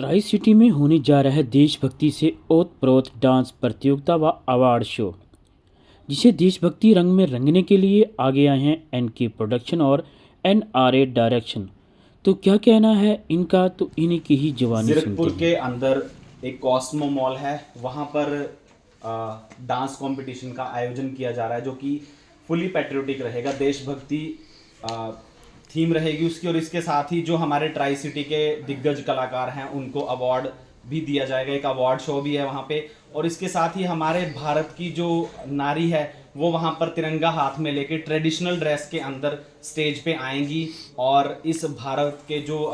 Tri city में होने जा रहा है देशभक्ति से ओतप्रोत डांस प्रतियोगिता व अवार्ड शो, जिसे देशभक्ति रंग में रंगने के लिए आगे आए हैं एनके प्रोडक्शन और एनआरए डायरेक्शन। तो क्या कहना है इनका, तो इन्हीं की ही जवानी सुनते जीरकपुर हैं। के अंदर एक कॉस्मो मॉल है, वहाँ पर डांस कंपटीशन का आयोजन किया जा रहा है जो कि फुली पैट्रियोटिक रहेगा, देशभक्ति थीम रहेगी उसकी। और इसके साथ ही जो हमारे ट्राई सिटी के दिग्गज कलाकार हैं उनको अवार्ड भी दिया जाएगा, एक अवार्ड शो भी है वहाँ पे। और इसके साथ ही हमारे भारत की जो नारी है वो वहाँ पर तिरंगा हाथ में लेके ट्रेडिशनल ड्रेस के अंदर स्टेज पे आएंगी और इस भारत के जो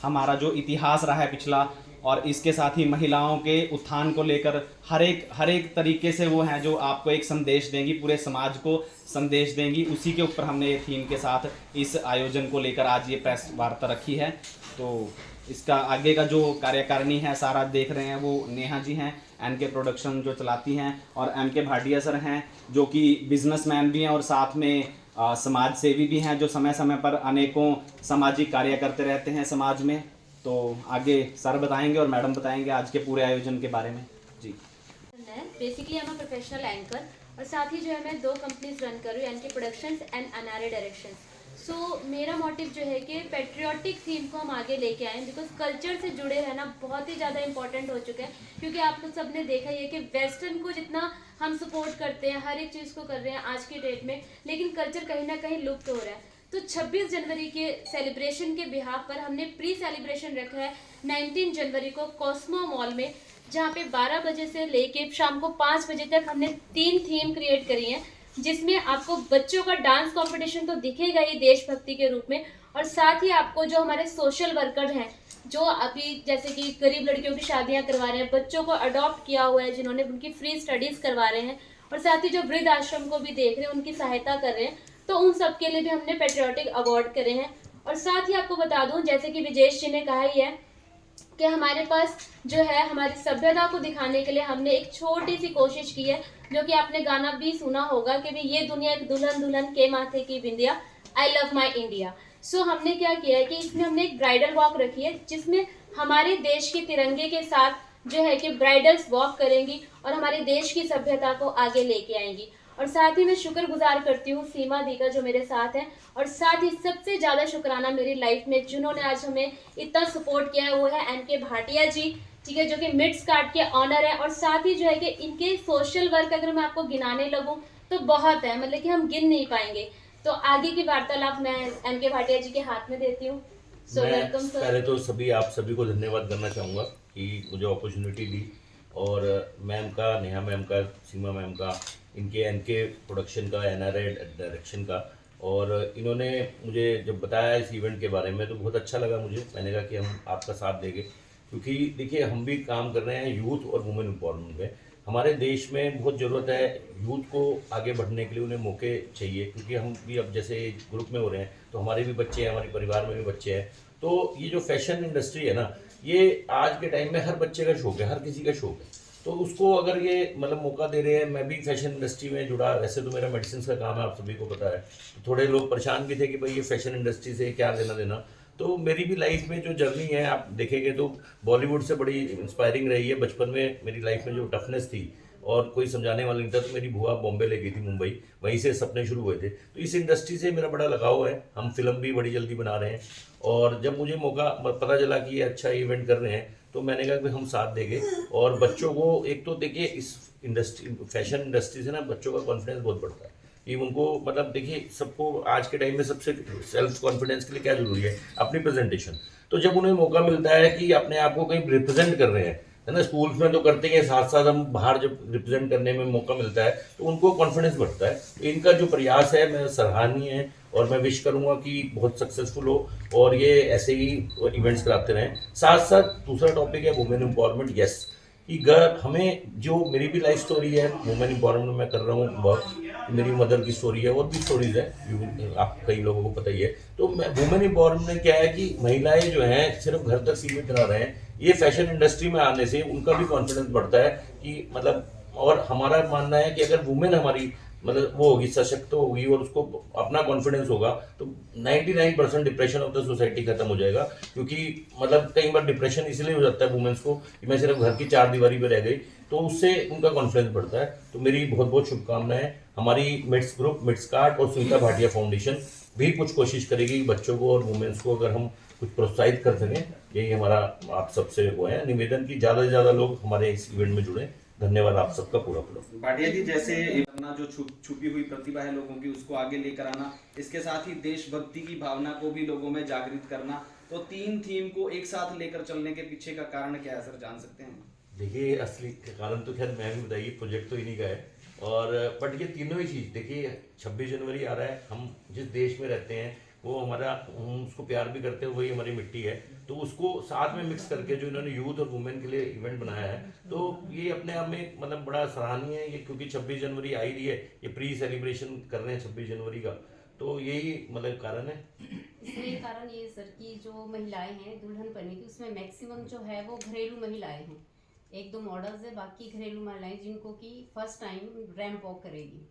हमारा जो इतिहास रहा है पिछला, और इसके साथ ही महिलाओं के उत्थान को लेकर हर एक तरीके से वो हैं जो आपको एक संदेश देंगी, पूरे समाज को संदेश देंगी। उसी के ऊपर हमने ये थीम के साथ इस आयोजन को लेकर आज ये प्रेस वार्ता रखी है। तो इसका आगे का जो कार्यकारिणी है सारा देख रहे हैं, वो नेहा जी हैं, एनके प्रोडक्शन जो चलाती हैं, और एमके भाटिया सर हैं जो कि बिजनेसमैन भी हैं और साथ में समाज सेवी भी हैं, जो समय समय पर अनेकों सामाजिक कार्य करते रहते हैं समाज में। तो आगे सर बताएंगे और मैडम बताएंगे आज के पूरे आयोजन के बारे में। जी basically I am professional anchor और साथ ही जो है मैं दो कंपनीज रन कर रही हूँ, NK productions and NRA direction. So मेरा मोटिव जो है कि पेट्रियाटिक थीम को हम आगे लेके आएँ, बिकॉज कल्चर से जुड़े रहना बहुत ही ज़्यादा इंपॉर्टेंट हो चुका है। क्योंकि आप लोग सब ने देखा ही है कि वेस्टर्न को जितना हम सपोर्ट करते हैं, हर एक चीज़ को कर रहे हैं आज की डेट में, लेकिन कल्चर कहीं ना कहीं लुप्त हो रहा है। तो 26 जनवरी के सेलिब्रेशन के बिहाफ पर हमने प्री सेलिब्रेशन रखा है 19 जनवरी को कॉस्मो मॉल में, जहाँ पे 12 बजे से लेके शाम को 5 बजे तक हमने 3 थीम क्रिएट करी हैं, जिसमें आपको बच्चों का डांस कंपटीशन तो दिखेगा ही देशभक्ति के रूप में, और साथ ही आपको जो हमारे सोशल वर्कर हैं जो अभी जैसे कि गरीब लड़कियों की शादियां करवा रहे हैं, बच्चों को अडॉप्ट किया हुआ है जिन्होंने, उनकी फ्री स्टडीज करवा रहे हैं, और साथ ही जो वृद्ध आश्रम को भी देख रहे हैं उनकी सहायता कर रहे हैं, तो उन सब के लिए भी हमने पेट्रियाटिक अवार्ड करे हैं। और साथ ही आपको बता दूं, जैसे कि विजेश जी ने कहा ही है कि हमारे पास जो है हमारी सभ्यता को दिखाने के लिए हमने एक छोटी सी कोशिश की है, जो कि आपने गाना भी सुना होगा कि भी ये दुनिया एक दुल्हन दुल्हन के माथे की बिंदिया, आई लव माई इंडिया। सो हमने क्या किया है कि इसमें हमने एक ब्राइडल वॉक रखी है, जिसमें हमारे देश के तिरंगे के साथ जो है कि ब्राइडल्स वॉक करेंगी और हमारे देश की सभ्यता को आगे लेके आएंगी। और साथ ही मैं शुक्रगुजार करती हूँ सीमा दी का जो मेरे साथ हैं, और साथ ही सबसे ज़्यादा शुक्राना मेरी लाइफ में जिन्होंने आज हमें इतना सपोर्ट किया है वो है एनके भाटिया जी, ठीक है, जो कि मिड्स कार्ड के ऑनर है। और साथ ही जो है कि इनके सोशल वर्क अगर मैं आपको गिनाने लगूँ तो बहुत है, मतलब कि हम गिन नहीं पाएंगे। तो आगे की वार्तालाप मैं एनके भाटिया जी के हाथ में देती हूँ। So welcome sir. पहले तो आप सभी को धन्यवाद करना चाहूँगा कि मुझे अपॉर्चुनिटी दी, और मैम का, नेहा मैम का, सीमा मैम का, इनके एनके प्रोडक्शन का, एनआरए डायरेक्शन का, और इन्होंने मुझे जब बताया इस इवेंट के बारे में तो बहुत अच्छा लगा मुझे। मैंने कहा कि हम आपका साथ देंगे, क्योंकि देखिए हम भी काम कर रहे हैं यूथ और वुमेन एम्पावरमेंट में। हमारे देश में बहुत ज़रूरत है यूथ को आगे बढ़ने के लिए, उन्हें मौके चाहिए, क्योंकि हम भी अब जैसे ग्रुप में हो रहे हैं तो हमारे भी बच्चे हैं, हमारे परिवार में भी बच्चे हैं। तो ये जो फैशन इंडस्ट्री है ना, ये आज के टाइम में हर बच्चे का शौक है, हर किसी का शौक है। तो उसको अगर ये मतलब मौका दे रहे हैं, मैं भी फैशन इंडस्ट्री में जुड़ा, वैसे तो मेरा मेडिसिन का काम है, आप सभी को पता है। तो थोड़े लोग परेशान भी थे कि भाई ये फैशन इंडस्ट्री से क्या लेना देना। तो मेरी भी लाइफ में जो जर्नी है आप देखेंगे तो बॉलीवुड से बड़ी इंस्पायरिंग रही है। बचपन में मेरी लाइफ में जो टफनेस थी और कोई समझाने वाला नहीं था, तो मेरी बुआ बॉम्बे ले गई थी, मुंबई, वहीं से सपने शुरू हुए थे। तो इस इंडस्ट्री से मेरा बड़ा लगाव है। हम फिल्म भी बड़ी जल्दी बना रहे हैं, और जब मुझे मौका पता चला कि ये अच्छा इवेंट कर रहे हैं तो मैंने कहा कि हम साथ देंगे। और बच्चों को एक तो देखिए इस इंडस्ट्री, फैशन इंडस्ट्री से ना बच्चों का कॉन्फिडेंस बहुत बढ़ता है कि उनको, मतलब देखिए सबको आज के टाइम में सबसे सेल्फ कॉन्फिडेंस के लिए क्या जरूरी है, अपनी प्रेजेंटेशन। तो जब उन्हें मौका मिलता है कि अपने आप को कहीं रिप्रेजेंट कर रहे हैं, है ना, स्कूल्स में तो करते हैं, साथ साथ हम बाहर जब रिप्रेजेंट करने में मौका मिलता है तो उनको कॉन्फिडेंस बढ़ता है। तो इनका जो प्रयास है मैं सराहनीय है, और मैं विश करूंगा कि बहुत सक्सेसफुल हो और ये ऐसे ही इवेंट्स कराते रहें। साथ साथ दूसरा टॉपिक है वुमेन एम्पावरमेंट। यस, कि घर हमें, जो मेरी भी लाइफ स्टोरी है वुमेन एम्पावरमेंट में मैं कर रहा हूँ बहुत, मेरी मदर की स्टोरी है और भी स्टोरीज है, आप कई लोगों को पता ही है। तो मैं वुमेन एम्पावरमेंट में क्या है कि महिलाएं जो हैं सिर्फ घर तक सीमित ना रहें, ये फैशन इंडस्ट्री में आने से उनका भी कॉन्फिडेंस बढ़ता है कि मतलब, और हमारा मानना है कि अगर वुमेन हमारी मतलब वो होगी, सशक्त होगी और उसको अपना कॉन्फिडेंस होगा, तो 99% डिप्रेशन ऑफ द सोसाइटी खत्म हो जाएगा। क्योंकि मतलब कई बार डिप्रेशन इसलिए हो जाता है वुमेन्स को कि मैं सिर्फ घर की चार दीवारी पर रह गई, तो उससे उनका कॉन्फिडेंस बढ़ता है। तो मेरी बहुत बहुत शुभकामनाएं। हमारी मिट्स ग्रुप, मिट्स कार्ट और सुनीता भाटिया फाउंडेशन भी कुछ कोशिश करेगी कि बच्चों को और वुमेन्स को अगर हम कुछ प्रोत्साहित कर सकें। यही हमारा आप सबसे वो है निवेदन कि ज़्यादा से ज़्यादा लोग हमारे इस इवेंट में जुड़ें। धन्यवाद आप सबका पूरा पूरा। भाटिया जी, जैसे करना जो छुपी हुई प्रतिभा है लोगों की उसको आगे लेकर आना, इसके साथ ही देशभक्ति की भावना को भी लोगों में जागृत करना, तो 3 थीम को एक साथ लेकर चलने के पीछे का कारण क्या है सर, जान सकते हैं? देखिए असली कारण तो खैर मैं भी बताइए, प्रोजेक्ट तो इन्हीं का है। और बट ये तीनों ही चीज़ देखिए, 26 जनवरी आ रहा है, हम जिस देश में रहते हैं वो हमारा, हम उसको प्यार भी करते हैं, वही हमारी मिट्टी है। तो उसको साथ में मिक्स करके जो इन्होंने यूथ और वुमेन के लिए इवेंट बनाया है, तो ये अपने आप में मतलब बड़ा सराहनीय है ये। क्योंकि 26 जनवरी आ ही रही है, ये प्री सेलिब्रेशन कर रहे हैं 26 जनवरी का, तो यही मतलब कारण है। इसमें कारण ये सर कि जो महिलाएं हैं दुल्हन बनने की, उसमें मैक्सिमम जो है वो घरेलू महिलाएं हैं। 1-2 मॉडल्स है, बाकी घरेलू महिलाएं जिनको कि फर्स्ट टाइम रैंप वॉक करेगी।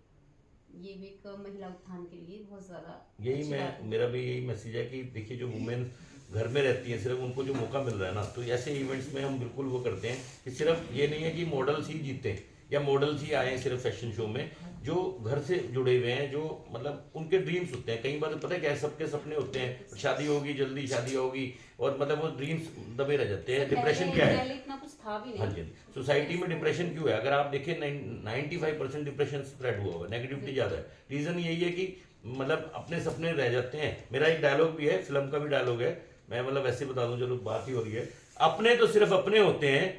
ये भी एक महिला उत्थान के लिए बहुत ज़्यादा यही अच्छी बात है। मेरा भी यही मैसेज है कि देखिए जो वुमेन घर में रहती है, सिर्फ उनको जो मौका मिल रहा है ना, तो ऐसे इवेंट्स में हम बिल्कुल वो करते हैं कि सिर्फ ये नहीं है कि मॉडल्स ही जीते या मॉडल्स ही आए सिर्फ फैशन शो में। जो घर से जुड़े हुए हैं, जो मतलब उनके ड्रीम्स होते हैं, कई बार पता है क्या है, सबके सपने होते हैं शादी होगी, जल्दी शादी होगी, और मतलब वो ड्रीम्स दबे रह जाते हैं। डिप्रेशन क्या है? पहले इतना कुछ था भी हाँ नहीं। जी, सोसाइटी में डिप्रेशन क्यों है? अगर आप देखिए 95% डिप्रेशन स्प्रेड हुआ हुआ है, नेगेटिविटी ज़्यादा है। रीज़न यही है कि मतलब अपने सपने रह जाते हैं। मेरा एक डायलॉग भी है, फिल्म का भी डायलॉग है, मैं मतलब वैसे बता दूं, चलो बात ही हो रही है। अपने तो सिर्फ अपने होते हैं,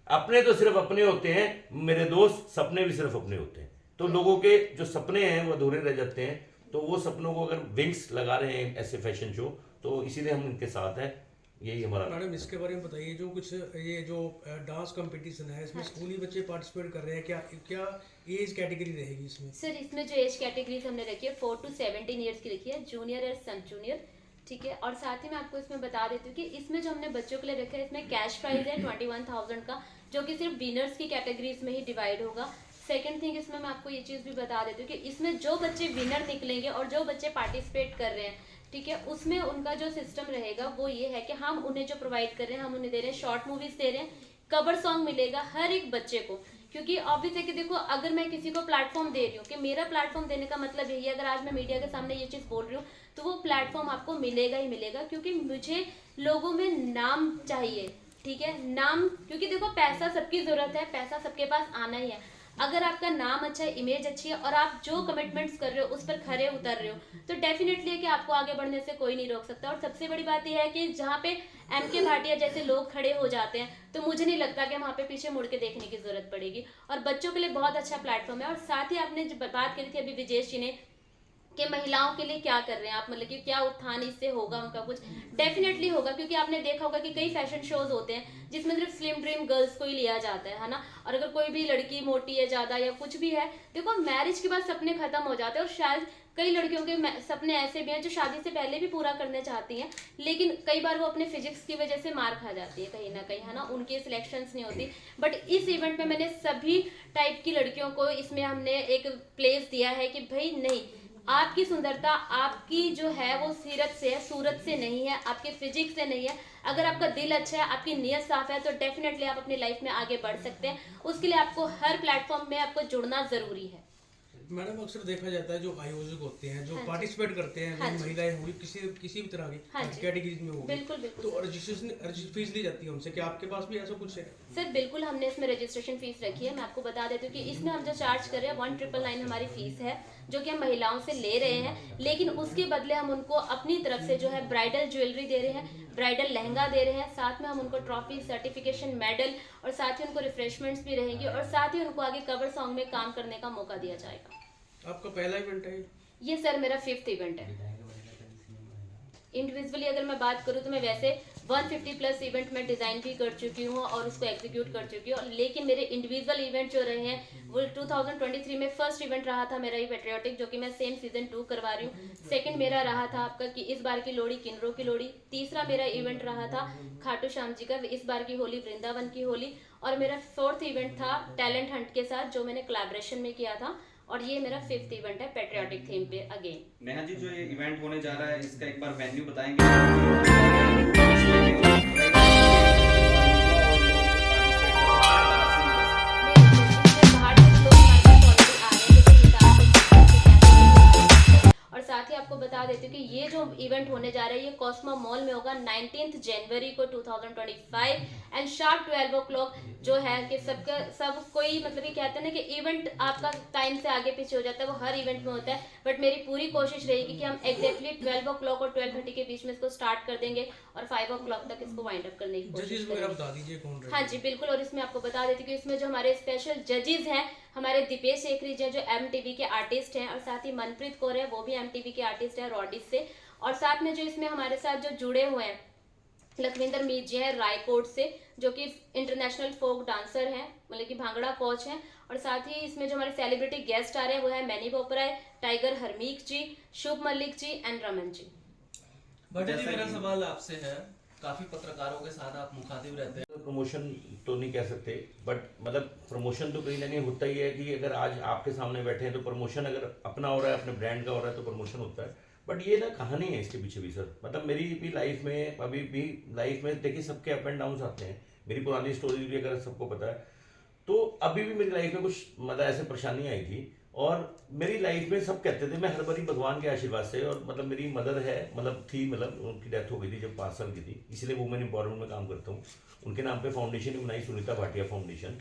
अपने तो सिर्फ अपने होते हैं मेरे दोस्त, सपने भी सिर्फ अपने होते हैं। तो लोगों के जो सपने हैं वो अधूरे रह जाते हैं। तो वो सपनों को अगर विंग्स लगा रहे हैं ऐसे फैशन शो, तो इसीलिए हम उनके साथ हैं। यही हमारा। मैडम इसके बारे में बताइए, जो कुछ ये जो डांस कंपटीशन है इसमें स्कूली बच्चे पार्टिसिपेट कर रहे हैं, क्या क्या एज कैटेगरी रहेगी इसमें? सर इसमें जो एज कैटेगरीज हमने रखी है 4 to 17 ईयर्स की रखी है, जूनियर और सब जूनियर, ठीक है। और साथ ही मैं आपको इसमें बता देती हूँ कि इसमें जो हमने बच्चों के लिए रखा है, इसमें कैश प्राइज है 21,000 का, जो कि सिर्फ विनर्स की कैटेगरीज में ही डिवाइड होगा। सेकंड थिंग, इसमें मैं आपको ये चीज़ भी बता देती हूँ कि इसमें जो बच्चे विनर निकलेंगे और जो बच्चे पार्टिसिपेट कर रहे हैं, ठीक है, उसमें उनका जो सिस्टम रहेगा वो ये है कि हम उन्हें जो प्रोवाइड कर रहे हैं, हम उन्हें दे रहे हैं शॉर्ट मूवीज दे रहे हैं, कवर सॉन्ग मिलेगा हर एक बच्चे को। क्योंकि ऑब्वियस है कि देखो, अगर मैं किसी को प्लेटफॉर्म दे रही हूँ, कि मेरा प्लेटफॉर्म देने का मतलब यही है, अगर आज मैं मीडिया के सामने ये चीज़ बोल रही हूँ तो वो प्लेटफॉर्म आपको मिलेगा ही मिलेगा, क्योंकि मुझे लोगों में नाम चाहिए, ठीक है, नाम। क्योंकि देखो, पैसा सबकी ज़रूरत है, पैसा सबके पास आना ही है। अगर आपका नाम अच्छा है, इमेज अच्छी है, और आप जो कमिटमेंट्स कर रहे हो उस पर खरे उतर रहे हो, तो डेफिनेटली है कि आपको आगे बढ़ने से कोई नहीं रोक सकता। और सबसे बड़ी बात यह है कि जहाँ पे एमके भाटिया जैसे लोग खड़े हो जाते हैं, तो मुझे नहीं लगता कि वहाँ पे पीछे मुड़ के देखने की जरूरत पड़ेगी। और बच्चों के लिए बहुत अच्छा प्लेटफॉर्म है। और साथ ही आपने बात करी थी अभी विजेश जी ने कि महिलाओं के लिए क्या कर रहे हैं आप, मतलब कि क्या उत्थान इससे होगा उनका, कुछ डेफिनेटली होगा। क्योंकि आपने देखा होगा कि कई फैशन शोज होते हैं जिसमें सिर्फ स्लिम ड्रीम गर्ल्स को ही लिया जाता है ना। और अगर कोई भी लड़की मोटी है ज़्यादा या कुछ भी है, देखो मैरिज के बाद सपने खत्म हो जाते हैं। और शायद कई लड़कियों के सपने ऐसे भी हैं जो शादी से पहले भी पूरा करना चाहती हैं, लेकिन कई बार वो अपने फिजिक्स की वजह से मार खा जाती है कहीं ना कहीं, है ना, उनकी सिलेक्शंस नहीं होती। बट इस इवेंट में मैंने सभी टाइप की लड़कियों को इसमें हमने एक प्लेस दिया है कि भाई नहीं, आपकी सुंदरता आपकी जो है वो सीरत से है, सूरत से नहीं है, आपके फिजिक्स से नहीं है। अगर आपका दिल अच्छा है, आपकी नीयत साफ है, तो डेफिनेटली आप अपनी लाइफ में आगे बढ़ सकते हैं। उसके लिए आपको हर प्लेटफॉर्म में आपको जुड़ना जरूरी है। मैडम अक्सर देखा जाता है जो आयोजक होते हैं, जो हाँ जी। पार्टिसिपेट करते हैं, हाँ जो जी। महिलाएं होंगी, किसी भी तरह हाँ की जी। कैटेगरीज में होगी, बिल्कुल बिल्कुल तो रजिस्ट्रेशन फीस ली जाती है उनसे, क्या आपके पास भी ऐसा कुछ है? सर बिल्कुल, हमने इसमें रजिस्ट्रेशन फीस रखी है। मैं आपको बता देती हूँ कि इसमें हम जो चार्ज कर रहे हैं 1999 हमारी फीस है, जो कि हम महिलाओं से ले रहे हैं। लेकिन उसके बदले हम उनको अपनी तरफ से जो है ब्राइडल ज्वेलरी दे रहे हैं, ब्राइडल लहंगा दे रहे हैं, साथ में हम उनको ट्रॉफी, सर्टिफिकेशन, मेडल, और साथ ही उनको रिफ्रेशमेंट्स भी रहेंगी, और साथ ही उनको आगे कवर सॉन्ग में काम करने का मौका दिया जाएगा। आपका पहला इवेंट है ये सर मेरा 5th इवेंट है। इंडिविजुअली अगर मैं बात करूँ तो मैं वैसे 150 प्लस इवेंट में डिज़ाइन भी कर चुकी हूँ और उसको एग्जीक्यूट कर चुकी हूँ। लेकिन मेरे इंडिविजुअल इवेंट जो रहे हैं वो 2023 में फर्स्ट इवेंट रहा था मेरा ही पेट्रियोटिक, जो कि मैं सेम सीजन 2 करवा रही हूँ। सेकंड मेरा रहा था आपका कि इस बार की लोहड़ी किन्नरों की लोहड़ी। तीसरा मेरा इवेंट रहा था खाटू श्याम जी का, इस बार की होली वृंदावन की होली। और मेरा 4th इवेंट था टैलेंट हंट के साथ, जो मैंने कोलैबोरेशन में किया था, और ये मेरा 5th इवेंट है पेट्रियाटिक थीम पे अगेन। नेहा जी, जो ये इवेंट होने जा रहा है इसका एक बार वेन्यू बताएंगे? और साथ ही आपको बता देती हूँ कि ये जो इवेंट होने जा रहा है ये कॉस्मो मॉल में होगा 19 जनवरी को 2025 एंड शार्प 12 o'clock जो है कि सब कोई मतलब कि कहते हैं ना कि इवेंट आपका टाइम से आगे पीछे हो जाता है, वो हर इवेंट में होता है, बट मेरी पूरी कोशिश रहेगी कि हम एग्जैक्टली 12 o'clock और 12:30 के बीच में इसको स्टार्ट कर देंगे और 5 o'clock तक इसको वाइंड अप करने की कोशिश जजेस वगैरह करेंगे। बता दीजिए कौन रहे? हाँ जी बिल्कुल, और इसमें आपको बता देती हूँ कि इसमें जो हमारे स्पेशल जजेस हैं हमारे दीपेश सेखरी जी हैं जो MTV के आर्टिस्ट हैं, और साथ ही मनप्रीत कौर है वो भी MTV के आर्टिस्ट है रॉडिस से, और साथ में जो इसमें हमारे साथ जो जुड़े हुए हैं लखविंदर मीत जी हैं रायकोट से जो कि इंटरनेशनल फोक डांसर हैं, मतलब कि भांगड़ा कोच हैं, और साथ ही इसमें जो हमारे सेलिब्रिटी गेस्ट आ रहे हैं वो है Manny Bopparai, Tiger Harmeek ji, Shubh Malik ji and Raman ji. But जी मेरा सवाल आपसे है, काफी पत्रकारों के साथ आप मुखातिब रहते हैं। प्रमोशन तो नहीं कह सकते, बट मतलब प्रमोशन तो कहीं ना कहीं होता ही है कि अगर आज आपके सामने बैठे हैं तो प्रमोशन अगर अपना हो रहा है, अपने ब्रांड का हो रहा है तो प्रमोशन होता है। बट ये ना कहानी है इसके पीछे भी सर, मतलब मेरी भी लाइफ में अभी भी लाइफ में देखिए सबके अप एंड डाउन आते हैं, मेरी पुरानी स्टोरी भी अगर सबको पता है तो अभी भी मेरी लाइफ में कुछ मतलब ऐसे परेशानी आई थी, और मेरी लाइफ में सब कहते थे मैं हर बारी भगवान के आशीर्वाद से, और मतलब मेरी मदर है मतलब उनकी डेथ हो गई थी जब 5 साल की थी, इसलिए वुमेन एम्पावरमेंट में काम करता हूँ, उनके नाम पे फाउंडेशन भी बनाई, सुनीता भाटिया फाउंडेशन।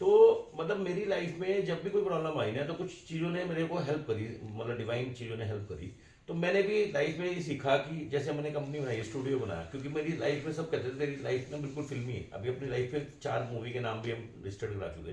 तो मतलब मेरी लाइफ में जब भी कोई प्रॉब्लम आई ना तो कुछ चीज़ों ने मेरे को हेल्प करी, मतलब डिवाइन चीज़ों ने हेल्प करी। तो मैंने भी लाइफ में ये सीखा कि जैसे मैंने कंपनी बनाई, स्टूडियो बनाया, क्योंकि मेरी लाइफ में सब कहते थे तेरी लाइफ में बिल्कुल फिल्मी है, अभी अपनी लाइफ में 4 मूवी के नाम भी हम रजिस्टर्ड करा चुके।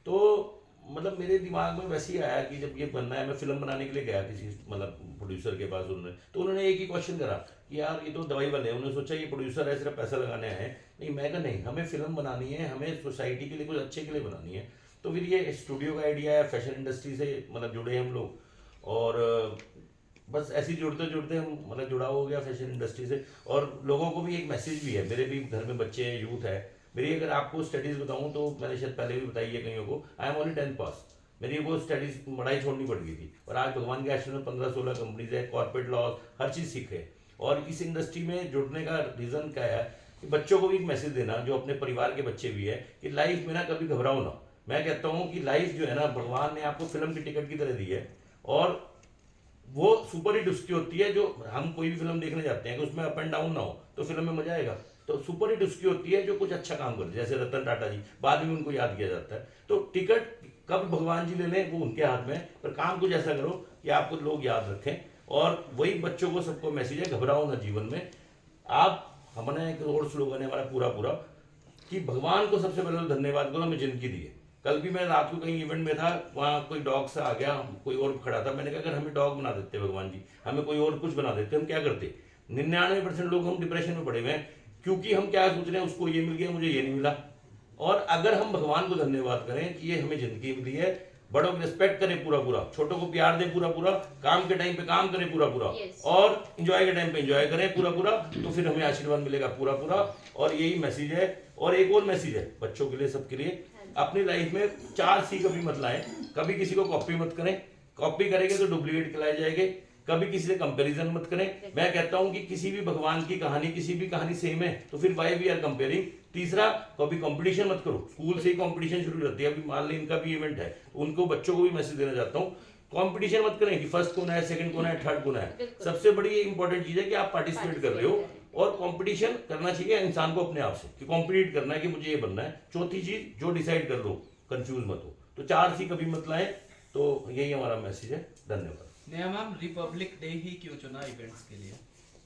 तो मतलब मेरे दिमाग में वैसे ही आया कि जब ये बनना है, मैं फिल्म बनाने के लिए गया किसी मतलब प्रोड्यूसर के पास, उन्होंने एक ही क्वेश्चन करा कि यार ये तो दवाई वाले हैं, उन्होंने सोचा ये प्रोड्यूसर है सिर्फ पैसा लगाने आए हैं, नहीं मैं कहा नहीं, हमें फिल्म बनानी है, हमें सोसाइटी के लिए कुछ अच्छे के लिए बनानी है। तो फिर ये स्टूडियो का आइडिया है, फैशन इंडस्ट्री से मतलब जुड़े हम लोग, और बस ऐसे ही जुड़ते जुड़ते हम मतलब जुड़ाव हो गया फैशन इंडस्ट्री से। और लोगों को भी एक मैसेज भी है, मेरे भी घर में बच्चे हैं, यूथ है मेरी, अगर आपको स्टडीज़ बताऊं तो मैंने शायद पहले भी बताई है कईयों को, आई एम ओनली 10th पास, मेरी वो स्टडीज़ पढ़ाई छोड़नी पड़ गई थी, और आज भगवान के आश्रम में 15-16 कंपनीज है, कॉर्पोरेट लॉ हर चीज़ सीखे। और इस इंडस्ट्री में जुड़ने का रीज़न क्या है कि बच्चों को भी एक मैसेज देना, जो अपने परिवार के बच्चे भी है, कि लाइफ में ना कभी घबराओ ना। मैं कहता हूँ कि लाइफ जो है ना भगवान ने आपको फिल्म की टिकट की तरह दी है, और वो सुपर हिट उसकी होती है, जो हम कोई भी फिल्म देखने जाते हैं कि उसमें अप एंड डाउन ना हो तो फिल्म में मजा आएगा। तो सुपर हिट उसकी होती है जो कुछ अच्छा काम करती है, जैसे रतन टाटा जी बाद में उनको याद किया जाता है। तो टिकट कब भगवान जी ले लें वो उनके हाथ में है, पर काम कुछ ऐसा करो कि आपको लोग याद रखें। और वही बच्चों को सबको मैसेज है, घबराओ ना जीवन में आप। हमने एक और स्लोगन है हमारा पूरा कि भगवान को सबसे पहले तो धन्यवाद करो हमें जिंदगी दी है। कल भी मैं रात को कहीं इवेंट में था, वहाँ कोई डॉग से आ गया, कोई और खड़ा था, मैंने कहा अगर हमें डॉग बना देते भगवान जी, हमें कोई और कुछ बना देते, हम क्या करते। 99% लोग हम डिप्रेशन में पड़े हुए हैं, क्योंकि हम क्या सोच रहे हैं उसको ये मिल गया मुझे ये नहीं मिला। और अगर हम भगवान को धन्यवाद करें कि ये हमें जिंदगी दी है, बड़ों को रिस्पेक्ट करें पूरा, छोटों को प्यार दें पूरा, काम के टाइम पे काम करें पूरा, Yes. और एंजॉय के टाइम पे एंजॉय करें पूरा, तो फिर हमें आशीर्वाद मिलेगा पूरा। और यही मैसेज है। और एक और मैसेज है बच्चों के लिए, सबके लिए, अपनी लाइफ में 4 C कभी मत लाएं। कभी किसी को कॉपी मत करें, कॉपी करेंगे तो डुप्लीकेट खिलाए जाएंगे। कभी किसी से कंपैरिजन मत करें। मैं कहता हूं कि किसी भी भगवान की कहानी, किसी भी कहानी सेम है तो फिर वाई वी आर कंपेयरिंग। तीसरा, कभी कंपटीशन मत करो। स्कूल से ही कंपटीशन शुरू रहती है। अभी मान ली इनका भी इवेंट है, उनको बच्चों को भी मैसेज देना चाहता हूँ, कंपटीशन मत करें कि फर्स्ट कौन है, सेकंड कौन है, थर्ड कौन है। सबसे बड़ी इंपॉर्टेंट चीज है कि आप पार्टिसिपेट कर रहे हो, और कंपटीशन करना चाहिए इंसान को अपने आप से कि कॉम्पिटिट करना है कि मुझे ये बनना है। चौथी चीज, जो डिसाइड कर लो, कंफ्यूज मत हो। तो 4 C कभी मत लाएं। तो यही हमारा मैसेज है। धन्यवाद। नेहा मैम, रिपब्लिक डे ही क्यों चुना इवेंट्स के लिए?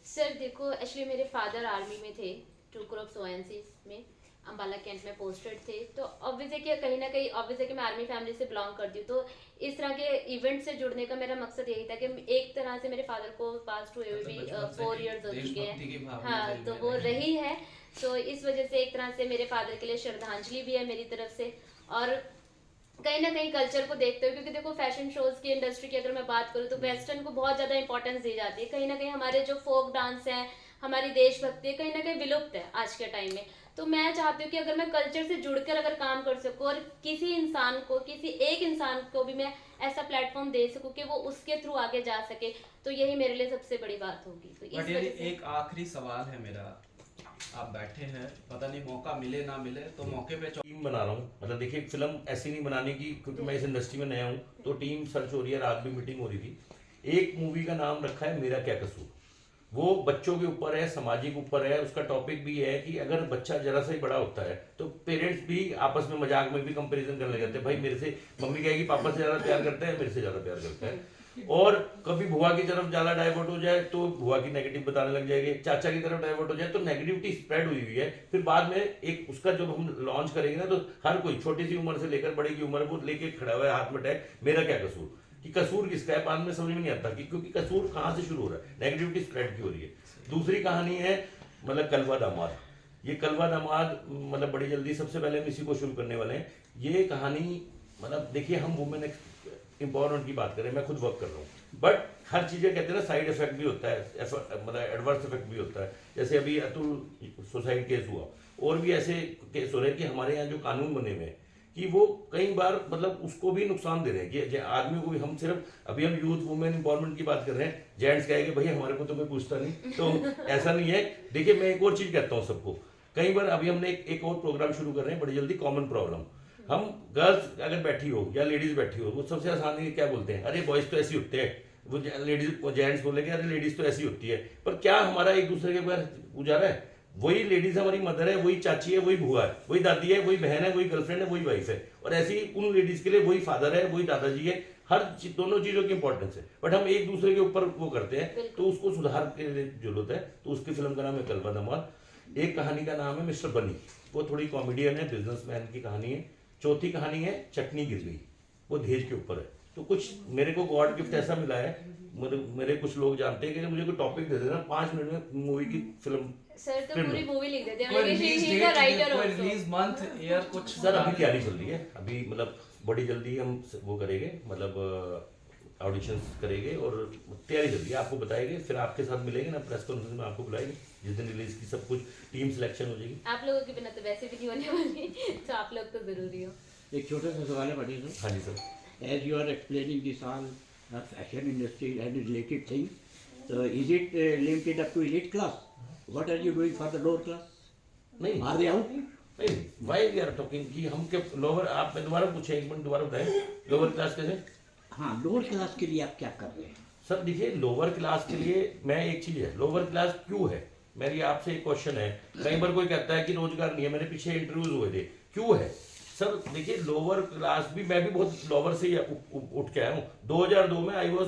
सर देखो, एक्चुअली मेरे फादर आर्मी में थे, 2 Corps ONC में अम्बाला कैंट में पोस्टेड थे। तो ऑब्वियस है कि कहीं ना कहीं ऑब्वियस है कि मैं आर्मी फैमिली से बिलोंग करती हूँ। तो इस तरह के इवेंट से जुड़ने का मेरा मकसद यही था कि एक तरह से मेरे फादर को पास्ट हुए भी 4 इयर्स हो चुके हैं। हाँ, तो वो रही है। तो इस वजह से एक तरह से मेरे फादर के लिए श्रद्धांजलि भी है मेरी तरफ से। और कहीं ना कहीं कल्चर को देखते हुए, क्योंकि देखो फैशन शोज की इंडस्ट्री की अगर मैं बात करूँ तो वेस्टर्न को बहुत ज़्यादा इंपॉर्टेंस दी जाती है। कहीं ना कहीं हमारे जो फोक डांस हैं, हमारी देशभक्ति कहीं ना कहीं विलुप्त है आज के टाइम में। तो मैं चाहती हूँ कि अगर मैं कल्चर से जुड़कर अगर काम कर सकूँ और किसी इंसान को, किसी एक इंसान को भी मैं ऐसा प्लेटफॉर्म दे सकूँ कि वो उसके थ्रू आगे जा सके, तो यही मेरे लिए सबसे बड़ी बात होगी। तो इस बट वजह ये से एक आखिरी सवाल है मेरा, आप बैठे हैं, पता नहीं मौका मिले ना मिले, तो मौके पे टीम बना रहा हूँ। मतलब देखिए फिल्म ऐसी नहीं बनाने की, क्योंकि मैं इस इंडस्ट्री में नया हूँ, तो टीम सर्च हो रही है। रात भी मीटिंग हो रही थी। एक मूवी का नाम रखा है मेरा क्या कसूर। वो बच्चों के ऊपर है, सामाजिक ऊपर है। उसका टॉपिक भी है कि अगर बच्चा जरा सा ही बड़ा होता है तो पेरेंट्स भी आपस में मजाक में भी कंपैरिजन करने लग जाते हैं। भाई मेरे से, मम्मी कहेगी पापा से ज़्यादा प्यार करता है, मेरे से ज़्यादा प्यार करता है। और कभी बुआ की तरफ ज़्यादा डाइवर्ट हो जाए तो बुआ की नेगेटिव बताने लग जाएंगे, चाचा की तरफ डाइवर्ट हो जाए तो नेगेटिविटी स्प्रेड हुई हुई है। फिर बाद में एक उसका जब हम लॉन्च करेंगे ना, तो हर कोई छोटी सी उम्र से लेकर बड़ी की उम्र वो लेके खड़ा हुआ है हाथ में टैग मेरा क्या कसूर, कि कसूर किसका है। बाद में समझ में नहीं आता कि क्योंकि कसूर कहाँ से शुरू हो रहा है, नेगेटिविटी स्प्रेड की हो रही है। दूसरी कहानी है मतलब कलवा दामाद। ये कलवा दामाद मतलब बड़ी जल्दी, सबसे पहले हम इसी को शुरू करने वाले हैं। ये कहानी मतलब देखिए, हम वुमेन एम्पावरमेंट की बात करें, मैं खुद वर्क कर रहा हूँ, बट हर चीज़ें कहते हैं ना साइड इफेक्ट भी होता है, मतलब एडवर्स इफेक्ट भी होता है। जैसे अभी अतुल सुसाइड केस हुआ, और भी ऐसे केस हो रहे हैं कि हमारे यहाँ जो कानून बने हुए हैं कि वो कई बार मतलब उसको भी नुकसान दे रहे हैं कि आदमी को भी। हम सिर्फ अभी हम यूथ वुमेन एम्पावरमेंट की बात कर रहे हैं, जेंट्स कहेंगे भैया हमारे को तो कोई पूछता नहीं, तो ऐसा नहीं है। देखिए मैं एक और चीज़ कहता हूँ सबको, कई बार अभी हमने एक और प्रोग्राम शुरू कर रहे हैं बड़ी जल्दी, कॉमन प्रॉब्लम। हम गर्ल्स अगर बैठी हो या लेडीज बैठी हो, वो सबसे आसान है क्या बोलते हैं, अरे बॉयज तो ऐसी होते हैं। वो लेडीज जेंट्स बोलेंगे अरे लेडीज तो ऐसी होती है। पर क्या हमारा एक दूसरे के बारे गुजारा है? वही लेडीज हमारी मदर है, वही चाची है, वही बुआ है, वही दादी है, वही बहन है, वही गर्लफ्रेंड है, वही वाइफ है। और ऐसे ही उन लेडीज के लिए वही फादर है, वही दादाजी है। दोनों चीजों की इंपॉर्टेंस है, बट हम एक दूसरे के ऊपर वो करते हैं, तो उसको सुधार की जरूरत है। तो उसकी फिल्म का नाम है कलवा दामाद। एक कहानी का नाम है मिस्टर बनी, वो थोड़ी कॉमेडियन है, बिजनेसमैन की कहानी है। चौथी कहानी है चटनी गिर गई, वो दहेज के ऊपर है। तो कुछ मेरे को गॉड गिफ्ट ऐसा मिला है, मेरे कुछ लोग जानते हैं कि मुझे कोई टॉपिक दे देना 5 मिनट में मूवी की फिल्म सर तो पूरी मूवी लिख देते हैं। कोई I mean, release he is a writer date, कोई also. रिलीज मंथ, ईयर कुछ? सर अभी तैयारी चल रही है, अभी मतलब बड़ी जल्दी हम वो करेंगे, मतलब ऑडिशंस करेंगे और तैयारी चल रही है, आपको बताएंगे। फिर आपके साथ मिलेंगे ना प्रेस कॉन्फ्रेंस में, आपको बुलाएंगे जिस दिन रिलीज की सब कुछ टीम सिलेक्शन हो जाएगी। आप लोगों के बिना तो वैसे भी नहीं होने वाली, तो आप लोग तो जरूरी हो। एक छोटा सा सवाल है पटेल सर। हाँ जी sir. As you are explaining this all fashion industry and related things, so is it limited up to elite class? What are you doing for the lower class? नहीं Are they out? नहीं, why we are talking कि हम क्या lower, आप मैं दोबारा पूछे, एक मिनट दोबारा बताएं, लोअर क्लास कैसे? हाँ, लोअर क्लास के लिए आप क्या कर रहे हैं? सर देखिए, लोअर क्लास के लिए मैं एक चीज़ है, लोअर क्लास क्यों है, मेरी आपसे एक क्वेश्चन है। कई बार कोई कहता है कि रोजगार नहीं है, मेरे पीछे इंटरव्यूज हुए थे, क्यों है? सर देखिए, लोअर क्लास भी, मैं भी बहुत लोअर से ही उठ के आया हूँ। 2002 में आई वॉज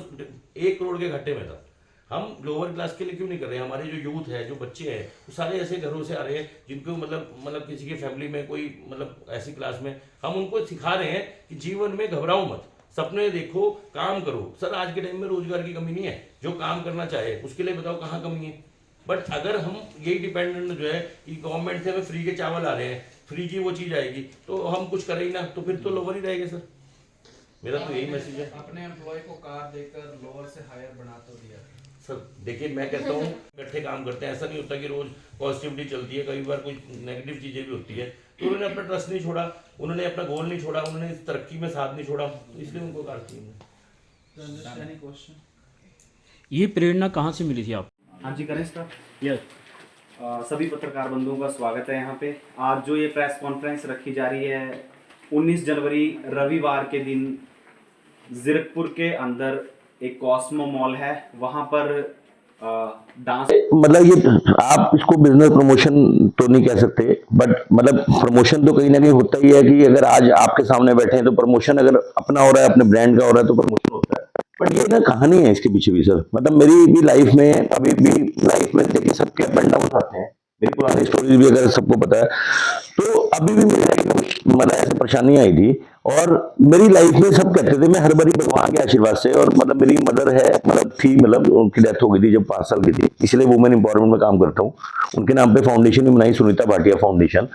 1 करोड़ के घाटे में था। हम लोअर क्लास के लिए क्यों नहीं कर रहे हैं? हमारे जो यूथ है, जो बच्चे हैं, वो सारे ऐसे घरों से आ रहे हैं जिनको मतलब किसी की फैमिली में कोई मतलब ऐसी क्लास में, हम उनको सिखा रहे हैं कि जीवन में घबराओ मत, सपने देखो, काम करो। सर आज के टाइम में रोजगार की कमी नहीं है, जो काम करना चाहे उसके लिए बताओ कहाँ कमी है। बट अगर हम यही डिपेंडेंट जो है कि गवर्नमेंट से हमें फ्री के चावल आ रहे हैं, फ्री की वो चीज़ आएगी, तो हम कुछ करें ही ना, तो फिर तो लोअर ही रहेंगे सर। मेरा तो यही मैसेज है। अपने एम्प्लॉय को कार देकर लोअर से हायर बना तो दिया। सर देखिए, मैं कहता हूँ इकट्ठे काम करते हैं, ऐसा नहीं होता कि रोज पॉजिटिविटी चलती है, कई बार कोई नेगेटिव चीज़ें भी होती है। तो उन्होंने अपना ट्रस्ट नहीं छोड़ा, उन्होंने अपना गोल नहीं छोड़ा, उन्होंने इस तरक्की में साथ नहीं छोड़ा, इसलिए उनको कार की। ये प्रेरणा कहाँ से मिली थी आप? हाँ जी, करें सर। यस। सभी पत्रकार बंधुओं का स्वागत है यहाँ पे। आज जो ये प्रेस कॉन्फ्रेंस रखी जा रही है 19 जनवरी रविवार के दिन, जीरकपुर के अंदर एक कॉस्मो मॉल है, वहाँ पर डांस, मतलब ये आप इसको बिजनेस प्रमोशन तो नहीं कह सकते, बट मतलब प्रमोशन तो कहीं ना कहीं होता ही है कि अगर आज आपके सामने बैठे हैं तो प्रमोशन अगर अपना हो रहा है, अपने ब्रांड का हो रहा है, तो प्रमोशन होता है। बट ये ना कहानी है इसके पीछे भी सर। मतलब मेरी भी लाइफ में, अभी भी लाइफ में देखिए सबके अप एंड डाउन आते हैं, मेरी पुरानी स्टोरीज भी अगर सबको पता है, तो अभी भी मेरी लाइफ में कुछ मतलब ऐसी परेशानी आई थी। और मेरी लाइफ में सब कहते थे, मैं हर बारी भगवान के आशीर्वाद से, और मतलब मेरी मदर है, मतलब थी, मतलब उनकी डेथ हो गई थी जब 5 साल की थी, इसलिए वुमेन एम्पावरमेंट में काम करता हूँ। उनके नाम पे फाउंडेशन भी बनाई, सुनीता भाटिया फाउंडेशन।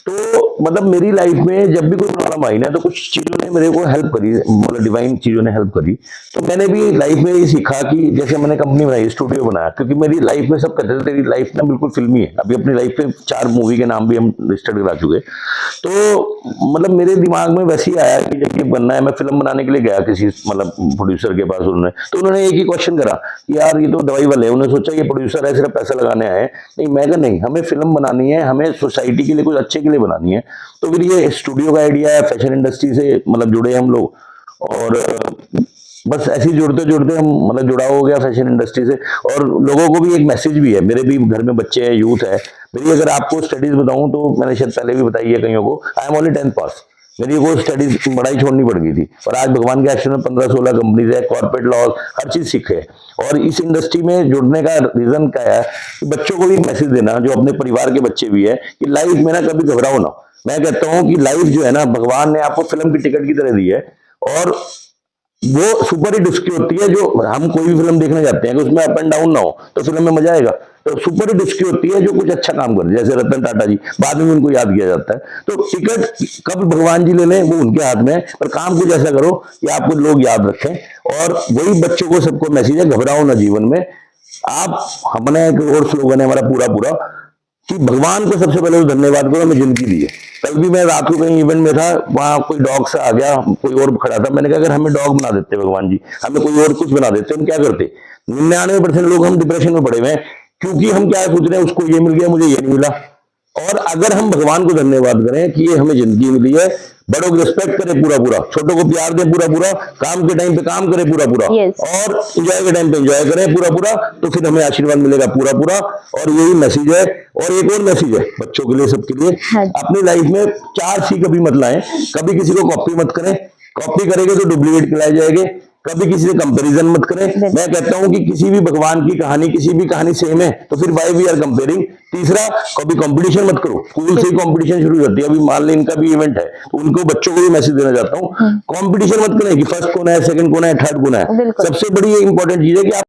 तो मतलब मेरी लाइफ में जब भी कोई प्रॉब्लम आई ना तो कुछ चीजों ने मेरे को हेल्प करी, मतलब डिवाइन चीजों ने हेल्प करी। तो मैंने भी लाइफ में ये सीखा कि जैसे मैंने कंपनी बनाई, स्टूडियो बनाया, क्योंकि मेरी लाइफ में सब कहते थे तेरी लाइफ ना बिल्कुल फिल्मी है। अभी अपनी लाइफ में 4 मूवी के नाम भी हम रजिस्टर्ड करा चुके। तो मतलब मेरे दिमाग में वैसे ही आया कि जब ये बनना है, मैं फिल्म बनाने के लिए गया किसी मतलब प्रोड्यूसर के पास, उन्होंने एक ही क्वेश्चन करा कि यार ये तो दवाई वाले हैं। उन्होंने सोचा ये प्रोड्यूसर है, सिर्फ पैसा लगाने आए हैं। नहीं, मैं कहा नहीं, हमें फिल्म बनानी है, हमें सोसाइटी के लिए कुछ अच्छे के लिए बनानी है। तो फिर ये स्टूडियो का आइडिया है, फैशन इंडस्ट्री से मतलब जुड़े हम लोग, और बस ऐसे ही जुड़ते जुड़ते हम मतलब जुड़ाव हो गया फैशन इंडस्ट्री से। और लोगों को भी एक मैसेज भी है, मेरे भी घर में बच्चे हैं, यूथ है मेरी। अगर आपको स्टडीज बताऊं तो मैंने शायद पहले भी बताई है कईयों को, आई एम ओनली 10th पास। मेरी वो स्टडीज पढ़ाई छोड़नी पड़ गई थी, और आज भगवान के आश्रम में 15-16 कंपनीज है, कॉर्पोरेट लॉ, हर चीज सीखे। और इस इंडस्ट्री में जुड़ने का रीजन क्या है कि बच्चों को भी मैसेज देना, जो अपने परिवार के बच्चे भी है, कि लाइफ में ना कभी घबराओ ना। मैं कहता हूँ कि लाइफ जो है ना, भगवान ने आपको फिल्म की टिकट की तरह दी है, और वो सुपर हिट उसकी होती है। जो हम कोई भी फिल्म देखने जाते हैं कि उसमें अप एंड डाउन ना हो तो फिल्म में मजा आएगा। तो सुपर हिट उसकी होती है जो कुछ अच्छा काम करे, जैसे रतन टाटा जी, बाद में उनको याद किया जाता है। तो टिकट कब भगवान जी ले लें वो उनके हाथ में है, पर काम कुछ ऐसा करो कि आपको लोग याद रखें। और वही बच्चों को सबको मैसेज है, घबराओ ना जीवन में आप। हमने एक और स्लोगन है हमारा पूरा कि भगवान को सबसे पहले तो धन्यवाद करो, हमें जिंदगी दी है। कल भी मैं रात को कहीं इवेंट में था, वहां कोई डॉग से आ गया, कोई और खड़ा था, मैंने कहा अगर हमें डॉग बना देते भगवान जी, हमें कोई और कुछ बना देते, हम क्या करते। 99% लोग हम डिप्रेशन में पड़े हुए हैं, क्योंकि हम क्या सोच रहे हैं, उसको ये मिल गया, मुझे ये नहीं मिला। और अगर हम भगवान को धन्यवाद करें कि ये हमें जिंदगी मिली है, बड़ों को रिस्पेक्ट करें पूरा, छोटों को प्यार दें पूरा, काम के टाइम पे काम करें पूरा, और एंजॉय के टाइम पे एंजॉय करें पूरा, तो फिर हमें आशीर्वाद मिलेगा पूरा। और यही मैसेज है। और एक और मैसेज है बच्चों के लिए, सबके लिए, अपनी लाइफ में 4 C कभी मत लाएं। कभी किसी को कॉपी मत करें, कॉपी करेंगे तो डुप्लीकेट खिलाए जाएंगे। कभी किसी से कंपैरिजन मत करें। मैं कहता हूं कि किसी भी भगवान की कहानी, किसी भी कहानी सेम है तो फिर वाई वी आर कंपेयरिंग। तीसरा, कभी कंपटीशन मत करो। स्कूल से ही कंपटीशन शुरू होती है। अभी मान लें इनका भी इवेंट है, तो उनको बच्चों को भी मैसेज देना चाहता हूँ, कंपटीशन मत करें कि फर्स्ट कौन है, सेकंड कौन है, थर्ड कौन है। सबसे बड़ी इंपॉर्टेंट चीज है कि आप